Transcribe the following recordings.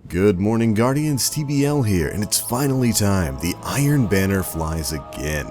Good morning, Guardians. TBL here, and it's finally time. The Iron Banner flies again.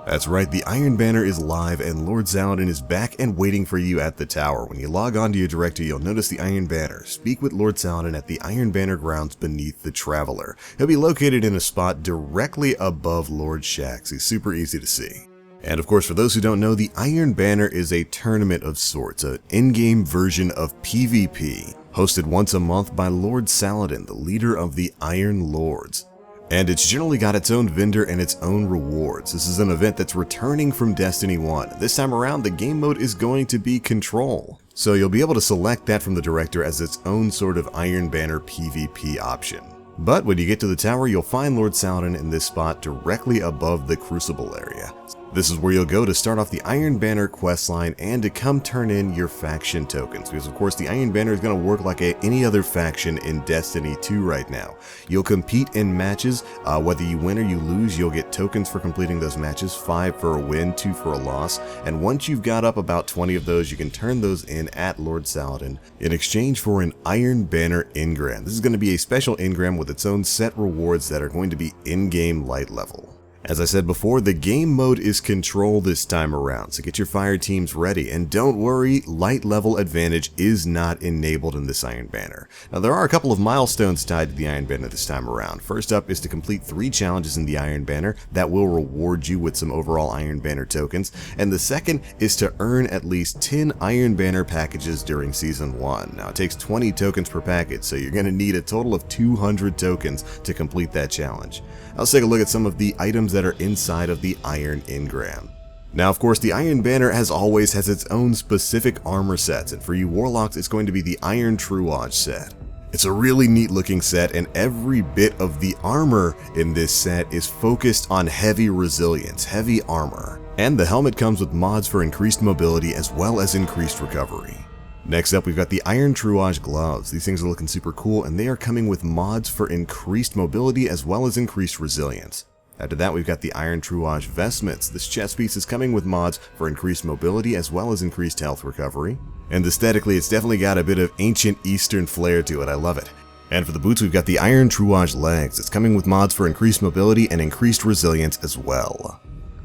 That's right, the Iron Banner is live and Lord Saladin is back and waiting for you at the tower. When you log on to your directory, you'll notice the Iron Banner. Speak with Lord Saladin at the Iron Banner grounds beneath the Traveler. He'll be located in a spot directly above Lord Shaxx. He's super easy to see. And of course, for those who don't know, the Iron Banner is a tournament of sorts, an in-game version of PvP, hosted once a month by Lord Saladin, the leader of the Iron Lords. And it's generally got its own vendor and its own rewards. This is an event that's returning from Destiny 1. This time around, the game mode is going to be Control. So you'll be able to select that from the director as its own sort of Iron Banner PvP option. But when you get to the tower, you'll find Lord Saladin in this spot directly above the Crucible area. This is where you'll go to start off the Iron Banner questline and to come turn in your faction tokens, because of course the Iron Banner is going to work like any other faction in Destiny 2 right now. You'll compete in matches, whether you win or you lose, you'll get tokens for completing those matches, 5 for a win, 2 for a loss, and once you've got up about 20 of those, you can turn those in at Lord Saladin in exchange for an Iron Banner engram. This is going to be a special engram with its own set rewards that are going to be in-game light level. As I said before, the game mode is Control this time around, so get your fire teams ready, and don't worry, light level advantage is not enabled in this Iron Banner. Now there are a couple of milestones tied to the Iron Banner this time around. First up is to complete 3 challenges in the Iron Banner that will reward you with some overall Iron Banner tokens, and the second is to earn at least 10 Iron Banner packages during Season 1. Now it takes 20 tokens per package, so you're going to need a total of 200 tokens to complete that challenge. Let's take a look at some of the items that are inside of the Iron Engram. Now of course the Iron Banner as always has its own specific armor sets, and for you Warlocks it's going to be the Iron Truage set. It's a really neat looking set, and every bit of the armor in this set is focused on heavy resilience, heavy armor. And the helmet comes with mods for increased mobility as well as increased recovery. Next up, we've got the Iron Truage gloves. These things are looking super cool, and they are coming with mods for increased mobility as well as increased resilience. After that, we've got the Iron Truage vestments. This chest piece is coming with mods for increased mobility as well as increased health recovery. And aesthetically, it's definitely got a bit of ancient Eastern flair to it. I love it. And for the boots, we've got the Iron Truage legs. It's coming with mods for increased mobility and increased resilience as well.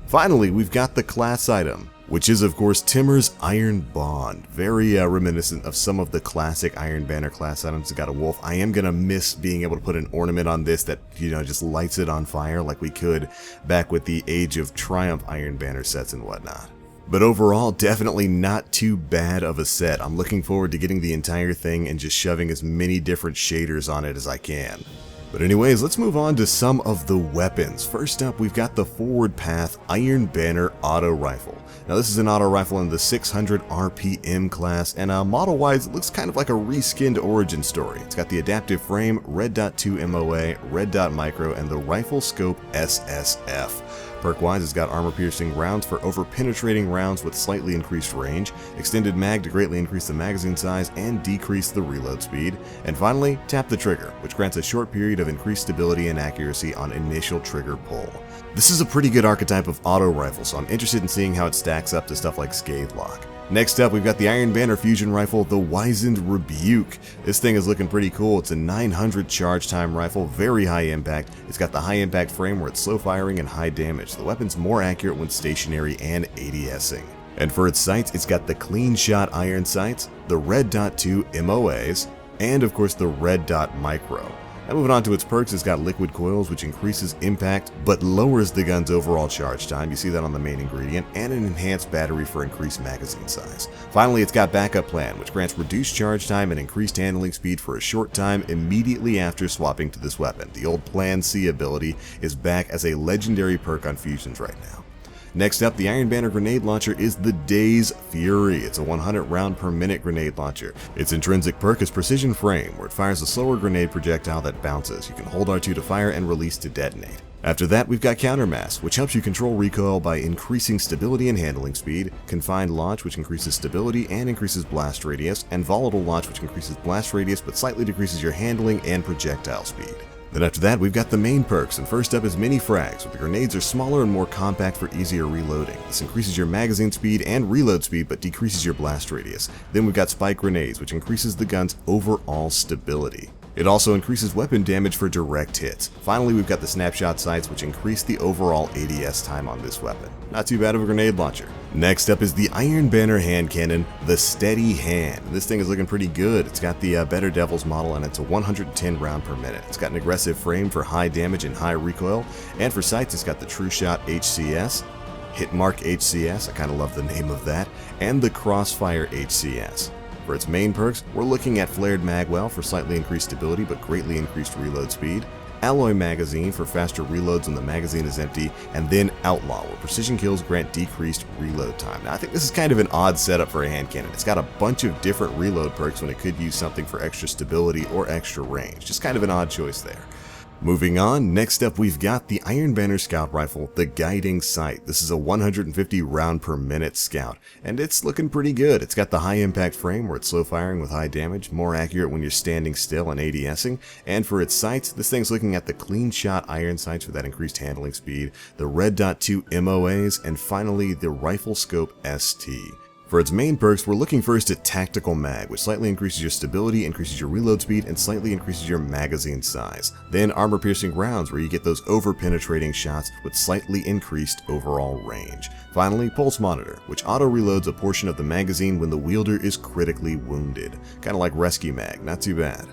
Finally, we've got the class item, which is of course Timur's Iron Bond. Very reminiscent of some of the classic Iron Banner class items. It's got a wolf. I am gonna miss being able to put an ornament on this that, just lights it on fire like we could back with the Age of Triumph Iron Banner sets and whatnot. But overall, definitely not too bad of a set. I'm looking forward to getting the entire thing and just shoving as many different shaders on it as I can. But anyways, let's move on to some of the weapons. First up, we've got the Forward Path Iron Banner Auto Rifle. Now this is an auto rifle in the 600 RPM class, and model-wise it looks kind of like a reskinned origin story. It's got the adaptive frame, red dot 2 MOA, red dot micro, and the rifle scope SSF. Perk-wise, it's got armor-piercing rounds for over-penetrating rounds with slightly increased range, extended mag to greatly increase the magazine size and decrease the reload speed, and finally, tap the trigger, which grants a short period of increased stability and accuracy on initial trigger pull. This is a pretty good archetype of auto rifle, so I'm interested in seeing how it stacks up to stuff like Scathe Lock. Next up, we've got the Iron Banner fusion rifle, the Wizened Rebuke. This thing is looking pretty cool. It's a 900 charge time rifle, very high impact. It's got the high impact frame where it's slow firing and high damage. The weapon's more accurate when stationary and ADSing. And for its sights, it's got the clean shot iron sights, the red dot 2 MOAs, and of course the red dot micro. Now moving on to its perks, it's got liquid coils, which increases impact but lowers the gun's overall charge time. You see that on the main ingredient, and an enhanced battery for increased magazine size. Finally, it's got backup plan, which grants reduced charge time and increased handling speed for a short time immediately after swapping to this weapon. The old Plan C ability is back as a legendary perk on fusions right now. Next up, the Iron Banner grenade launcher is the Days Fury. It's a 100 round per minute grenade launcher. Its intrinsic perk is Precision Frame, where it fires a slower grenade projectile that bounces. You can hold R2 to fire and release to detonate. After that, we've got Countermass, which helps you control recoil by increasing stability and handling speed, Confined Launch, which increases stability and increases blast radius, and Volatile Launch, which increases blast radius but slightly decreases your handling and projectile speed. Then after that, we've got the main perks, and first up is Mini Frags, where the grenades are smaller and more compact for easier reloading. This increases your magazine speed and reload speed, but decreases your blast radius. Then we've got Spike Grenades, which increases the gun's overall stability. It also increases weapon damage for direct hits. Finally, we've got the snapshot sights, which increase the overall ADS time on this weapon. Not too bad of a grenade launcher. Next up is the Iron Banner hand cannon, the Steady Hand. This thing is looking pretty good. It's got the Better Devils model, and it's a 110 round per minute. It's got an aggressive frame for high damage and high recoil, and for sights it's got the True Shot HCS, Hitmark HCS, I kind of love the name of that, and the Crossfire HCS. For its main perks, we're looking at Flared Magwell for slightly increased stability but greatly increased reload speed, Alloy Magazine for faster reloads when the magazine is empty, and then Outlaw, where precision kills grant decreased reload time. Now I think this is kind of an odd setup for a hand cannon. It's got a bunch of different reload perks when it could use something for extra stability or extra range. Just kind of an odd choice there. Moving on, next up we've got the Iron Banner Scout Rifle, the Guiding Sight. This is a 150 round per minute scout, and it's looking pretty good. It's got the high impact frame where it's slow firing with high damage, more accurate when you're standing still and ADSing, and for its sights, this thing's looking at the Clean Shot iron sights for that increased handling speed, the Red Dot 2 MOAs, and finally the Rifle Scope ST. For its main perks, we're looking first at Tactical Mag, which slightly increases your stability, increases your reload speed, and slightly increases your magazine size. Then Armor Piercing Rounds, where you get those over-penetrating shots with slightly increased overall range. Finally, Pulse Monitor, which auto-reloads a portion of the magazine when the wielder is critically wounded. Kinda like Rescue Mag, not too bad.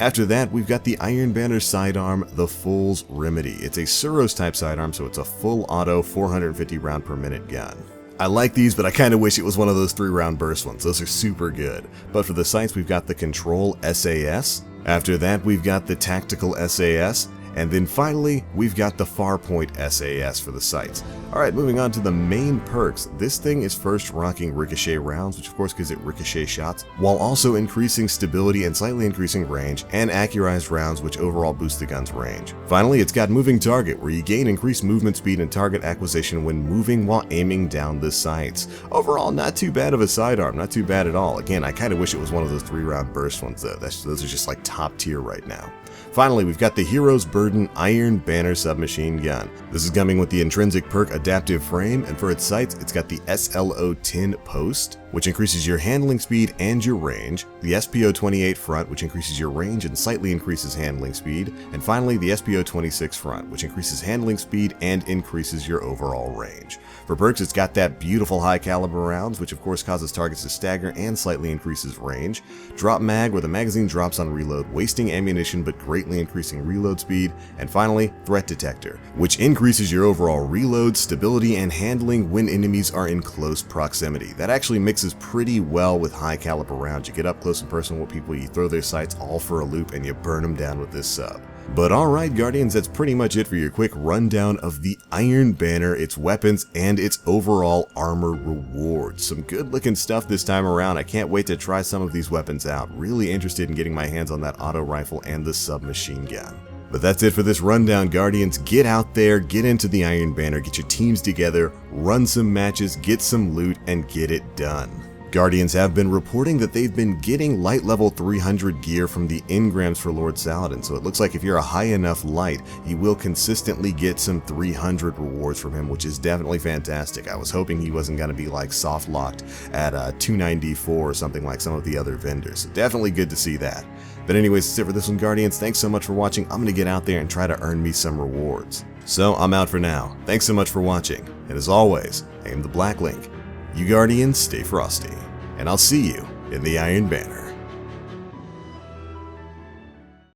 After that, we've got the Iron Banner Sidearm, the Fool's Remedy. It's a Suros type sidearm, so it's a full auto 450 round per minute gun. I like these, but I kind of wish it was one of those 3-round burst ones. Those are super good. But for the sights, we've got the Control SAS. After that, we've got the Tactical SAS. And then finally, we've got the Farpoint SAS for the sights. Alright, moving on to the main perks. This thing is first rocking ricochet rounds, which of course gives it ricochet shots, while also increasing stability and slightly increasing range, and accurized rounds, which overall boost the gun's range. Finally, it's got moving target, where you gain increased movement speed and target acquisition when moving while aiming down the sights. Overall, not too bad of a sidearm, not too bad at all. Again, I kind of wish it was one of those 3-round burst ones though. Those are just like top tier right now. Finally, we've got the Hero's Burden Iron Banner Submachine Gun. This is coming with the intrinsic perk Adaptive Frame, and for its sights, it's got the SLO-10 Post, which increases your handling speed and your range, the SPO-28 Front, which increases your range and slightly increases handling speed, and finally the SPO-26 Front, which increases handling speed and increases your overall range. For perks, it's got that beautiful high caliber rounds, which of course causes targets to stagger and slightly increases range, Drop Mag, where the magazine drops on reload, wasting ammunition but greatly increasing reload speed, and finally, Threat Detector, which increases your overall reload, stability, and handling when enemies are in close proximity. That actually mixes pretty well with high caliber rounds. You get up close and personal with people, you throw their sights all for a loop, and you burn them down with this sub. But alright Guardians, that's pretty much it for your quick rundown of the Iron Banner, its weapons, and its overall armor rewards. Some good looking stuff this time around. I can't wait to try some of these weapons out. Really interested in getting my hands on that auto rifle and the submachine gun. But that's it for this rundown, Guardians. Get out there, get into the Iron Banner, get your teams together, run some matches, get some loot, and get it done. Guardians have been reporting that they've been getting light level 300 gear from the engrams for Lord Saladin, so it looks like if you're a high enough light, you will consistently get some 300 rewards from him, which is definitely fantastic. I was hoping he wasn't going to be like soft locked at 294 or something like some of the other vendors, so definitely good to see that. But anyways, that's it for this one, Guardians. Thanks so much for watching. I'm going to get out there and try to earn me some rewards. So I'm out for now. Thanks so much for watching, and as always, I am the Black Link. You Guardians, stay frosty, and I'll see you in the Iron Banner.